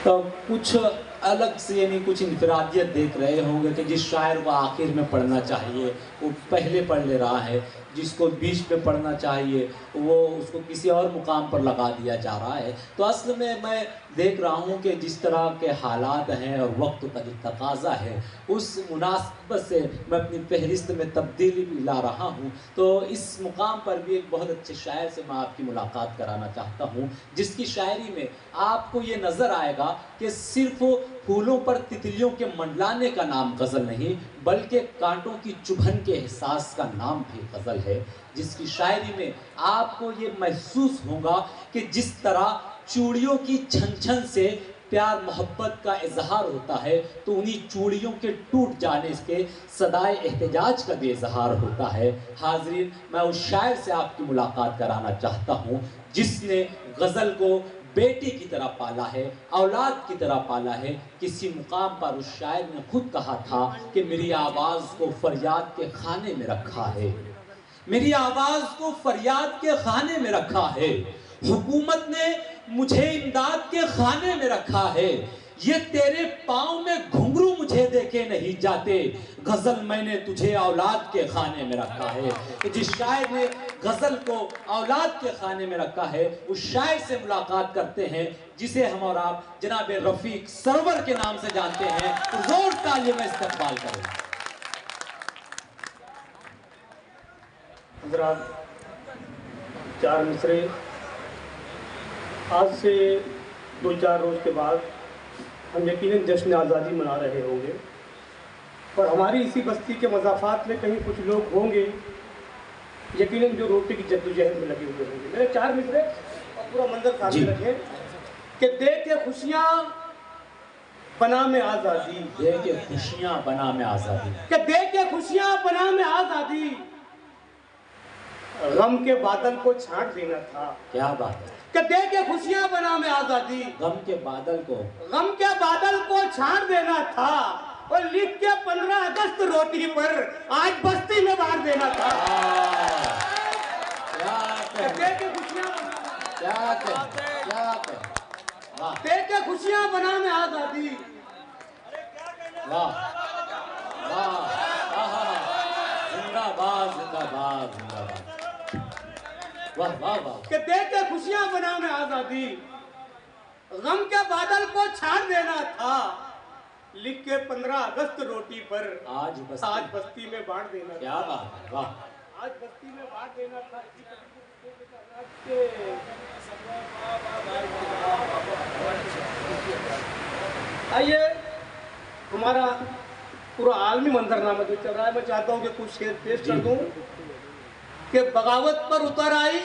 तो कुछ अलग से यानी कुछ इंफरादियत देख रहे होंगे कि जिस शायर को आखिर में पढ़ना चाहिए वो पहले पढ़ ले रहा है, जिसको बीच में पढ़ना चाहिए वो उसको किसी और मुकाम पर लगा दिया जा रहा है। तो असल में मैं देख रहा हूँ कि जिस तरह के हालात हैं और वक्त का जो तकाज़ा है उस मुनासिबत से मैं अपनी फहरिस्त में तब्दीली भी ला रहा हूँ। तो इस मुकाम पर भी एक बहुत अच्छे शायर से मैं आपकी मुलाकात कराना चाहता हूँ, जिसकी शायरी में आपको ये नज़र आएगा कि सिर्फ फूलों पर तितलियों के मंडलाने का नाम गज़ल नहीं बल्कि कांटों की चुभन के एहसास का नाम भी गज़ल है। जिसकी शायरी में आपको ये महसूस होगा कि जिस तरह चूड़ियों की छन छन से प्यार मोहब्बत का इजहार होता है तो उन्हीं चूड़ियों के टूट जाने से सदाए एहतजाज का भी इजहार होता है। हाज़रीन, मैं उस शायर से आपकी मुलाकात कराना चाहता हूँ जिसने गज़ल को बेटी की तरह पाला है, औलाद की तरह पाला है। किसी मुकाम पर उस शायर ने खुद कहा था कि मेरी आवाज़ को फरियाद के खाने में रखा है, मेरी आवाज़ को फरियाद के खाने में रखा है, हुकूमत ने मुझे इमदाद के खाने में रखा है, ये तेरे पाँव में घुंघरू मुझे देके नहीं जाते, गज़ल मैंने तुझे औलाद के खाने में रखा है। तो जिस शायर ने गज़ल को औलाद के खाने में रखा है उस शायर से मुलाकात करते हैं जिसे हम और आप जनाब रफ़ीक सरवर के नाम से जानते हैं। तो जोर तालियों में इस्तकबाल करें। हज़रात, चार मिसरे आज से 2-4 रोज़ के बाद हम यकीनन जश्न आज़ादी मना रहे होंगे, पर हमारी इसी बस्ती के मज़ाफ़ात में कहीं कुछ लोग होंगे यकीनन जो रोटी की जद्दोजहद में लगे हुए होंगे। मेरे चार मिसरे और पूरा मंजर सामने रखें कि देखे खुशियाँ बना में आज़ादी, देखे खुशियाँ बना में आज़ादी, कि देखे खुशियाँ बना में आज़ादी, गम के बादल को छांट देना था। क्या बात है, कि देखे खुशियाँ बना में आज़ादी, गम के बादल को छांट देना था और लिख के 15 अगस्त रोटी पर आज बस्ती में बांट देना था। देखे खुशियाँ बना में आज़ादी, वाह वाह, जिंदाबाद जिंदाबाद जिंदाबाद, वाह वाह वाह। कि देखे खुशियाँ बना में आज़ादी, गम के बादल को छाट देना था, लिख के 15 अगस्त रोटी पर आज बस्ती में बांट देना। क्या बात है, वाह, आज बस्ती में बांट देना था। आइए, हमारा पूरा आलमी मंजरनामा जो चल रहा है मैं चाहता हूँ कि कुछ शेर पेश कर दूँ कि बगावत पर उतर आई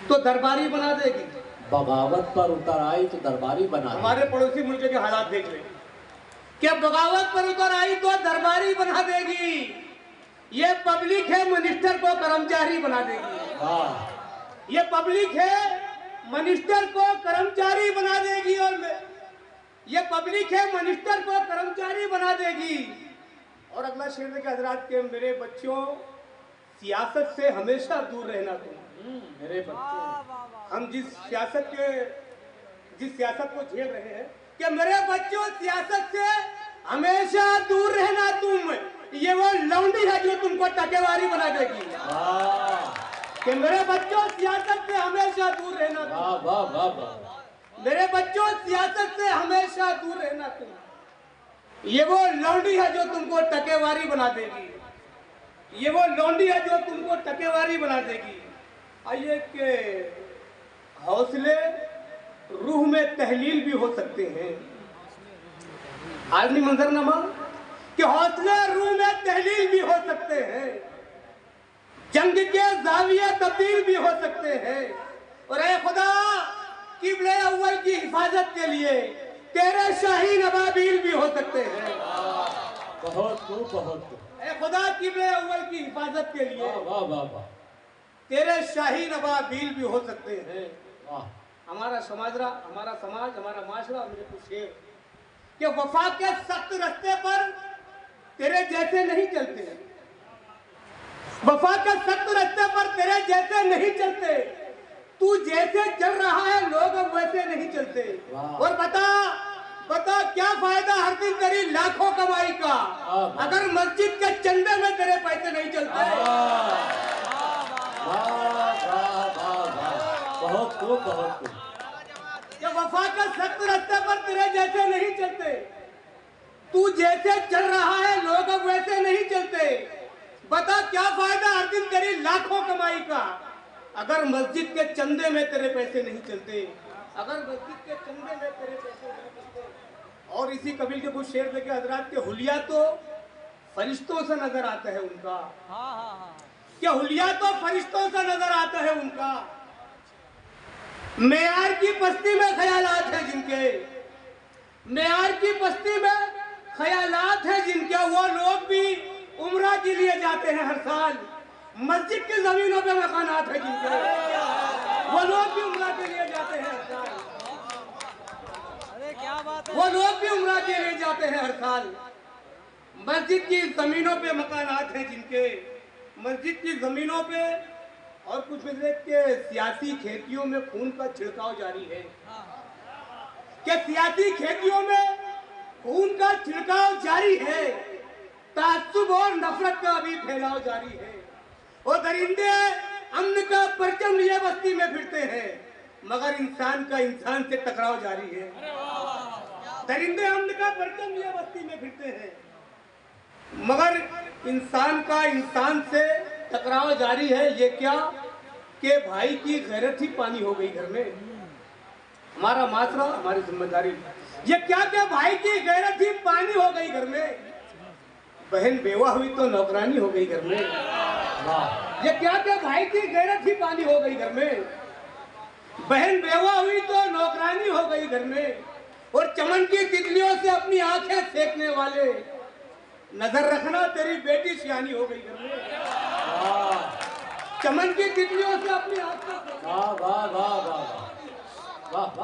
तो दरबारी बना देगी, बगावत पर उतर आई तो दरबारी बना देगी। हमारे पड़ोसी मुल्क के हालात देख ले कि बगावत पर उतर आई तो दरबारी बना देगी, ये पब्लिक है मिनिस्टर को कर्मचारी बना देगी, ये पब्लिक है मिनिस्टर को कर्मचारी बना देगी, और ये पब्लिक है मिनिस्टर को कर्मचारी बना देगी। और अगला शेर देखिए हजरात के, मेरे बच्चों सियासत से हमेशा दूर रहना तुम। मेरे बच्चों, हम जिस सियासत को झेल रहे हैं कि मेरे बच्चों सियासत से हमेशा दूर रहना तुम, ये वो लौंडी है जो तुमको टकेवारी बना देगी। कि मेरे बच्चों सियासत से हमेशा दूर रहना तुम, मेरे बच्चों सियासत से हमेशा दूर रहना तुम, ये वो लौंडी है जो तुमको टकेवारी बना देगी, ये वो लौंडी है जो तुमको टकेवारी बना देगी। आइए के हौसले रूह में तहलील भी हो सकते हैं, आलमी मंजरनामा कि हौसले रूह में तहलील भी हो सकते हैं, जंग के जाविये तब्दील भी हो सकते हैं, और ऐ खुदा किबले अव्वल की हिफाजत के लिए तेरे शाही नवाबील भी हो सकते हैं। बहुत खूब, बहुत खूब। ऐ खुदा किबले अव्वल की हिफाजत के लिए वाह वाह वाह, तेरे शाही नवाबील भी हो सकते हैं। वाह, हमारा समाज, हमारा माशरा, मुझे कुछ शेर कि वफा के सख्त रास्ते पर तेरे जैसे नहीं चलते, वफा के सख्त रास्ते पर तेरे जैसे नहीं चलते, तू जैसे चल रहा है लोग अब वैसे नहीं चलते। और बता क्या फायदा हर दिन तेरी लाखों कमाई का अगर मस्जिद के चंदे में तेरे पैसे नहीं चलते। बहुत खूब, बहुत खूब। क्या वफा का सख्त रास्ते पर तेरे जैसे नहीं चलते। तू जैसे चल रहा है लोग अब वैसे नहीं चलते। बता क्या फायदा हर दिन तेरी लाखों कमाई का अगर मस्जिद के चंदे में तेरे पैसे नहीं चलते। अगर मस्जिद के चंदे में तेरे पैसे नहीं चलते। और इसी कबील के कुछ शेर लेके हजरात के हुलिया तो फरिश्तों से नजर आता है उनका। क्या हुलिया तो फरिश्तों से नजर आता है उनका। मेयार की बस्ती में ख्यालात है जिनके, मेयार की बस्ती में ख्यालात है जिनके, वो लोग भी उम्रा के लिए जाते हैं हर साल। मस्जिद की जमीनों पे मकानात है जिनके, वो लोग भी उम्रा के लिए जाते हैं हर साल। क्या बात है? वो लोग भी उम्रा के लिए जाते हैं हर साल। मस्जिद की जमीनों पे मकानात हैं जिनके, मस्जिद की जमीनों पे और कुछ मिले के सियासी खेतियों में खून का छिड़काव जारी है। क्या सियासी खेतियों में खून का छिड़काव जारी है। ताज्जुब और नफरत का भी फैलाव जारी है। और दरिंदे अमन का परचम लिए बस्ती में फिरते हैं मगर इंसान का इंसान से टकराव जारी है। दरिंदे अमन का परचम लिए बस्ती में फिरते हैं मगर इंसान का इंसान से टकराव जारी है। ये क्या कि भाई की गैरत ही पानी हो गई घर में। हमारा मासरा हमारी जिम्मेदारी। ये क्या कि भाई की गैरत ही पानी हो गई घर में। बहन बेवा हुई तो नौकरानी हो गई घर में। ये क्या कि भाई की गैरत ही पानी हो गई घर में। बहन बेवा हुई तो नौकरानी हो गई घर में। और चमन की तितलियों से अपनी आंखें सेकने वाले, नजर रखना तेरी बेटी सियानी हो गई घर में। चमन की तितलियों से अपनी आंखें,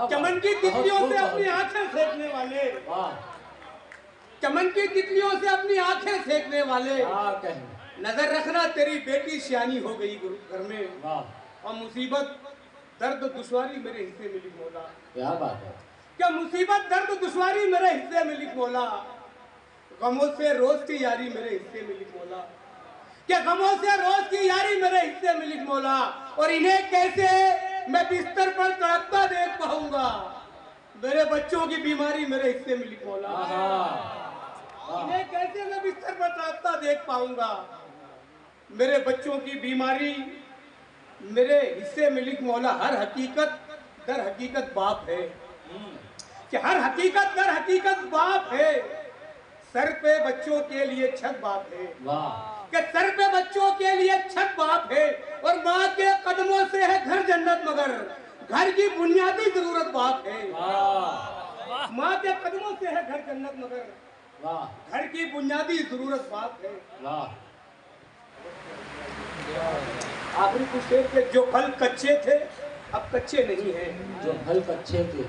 चमन की तितलियों से अपनी आंखें सेकने वाले, चमन की तितलियों से अपनी आंखें सेकने वाले, नजर रखना तेरी बेटी सियानी हो गई घर में। और मुसीबत दर्द दुश्वारी मेरे हिस्से में लिख मौला। क्या बात है। क्या मुसीबत दर्द दुश्वारी मेरे हिस्से में लिख मौला। गमों से रोज की यारी मेरे हिस्से में लिख मौला। क्या गमों से रोज की यारी मेरे हिस्से में लिख मौला। और इन्हें कैसे मैं बिस्तर पर तड़पता देख पाऊंगा। मेरे बच्चों की बीमारी मेरे हिस्से में लिख मौला। इन्हें कैसे मैं बिस्तर पर तड़पता देख पाऊंगा। मेरे बच्चों की बीमारी मेरे हिस्से में लिख मौला। हर हकीकत दर हकीकत बाप है कि हर हकीकत दर हकीकत बाप है। सर पे बच्चों के लिए छत बाप है कि सर पे बच्चों के लिए छत बाप है। और माँ के कदमों से है घर जन्नत मगर घर की बुनियादी जरूरत बाप है। माँ के कदमों से है घर जन्नत मगर घर की बुनियादी जरूरत बाप है। आखिरी कुछ शेर के जो फल कच्चे थे अब कच्चे नहीं हैं। जो फल कच्चे थे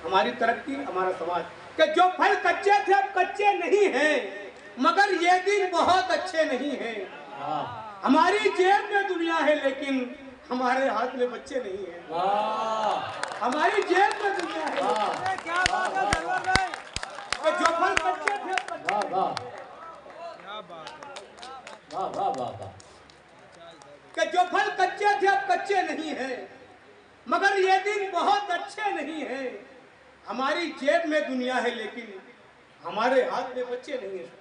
हमारी तरक्की हमारा समाज के जो फल कच्चे थे अब कच्चे नहीं हैं मगर ये दिन बहुत अच्छे नहीं हैं। हमारी जेब में दुनिया है लेकिन हमारे हाथ में बच्चे नहीं हैं। हमारी जेब में दुनिया है। क्या बात है सरवर भाई? कि जो फल कच्चे थे अब कच्चे वाह वाह क्या बात है? वाह वाह वाह वाह। कि जो फल कच्चे थे अब कच्चे नहीं हैं मगर ये दिन बहुत अच्छे नहीं हैं। हमारी जेब में दुनिया है लेकिन हमारे हाथ में बच्चे नहीं हैं।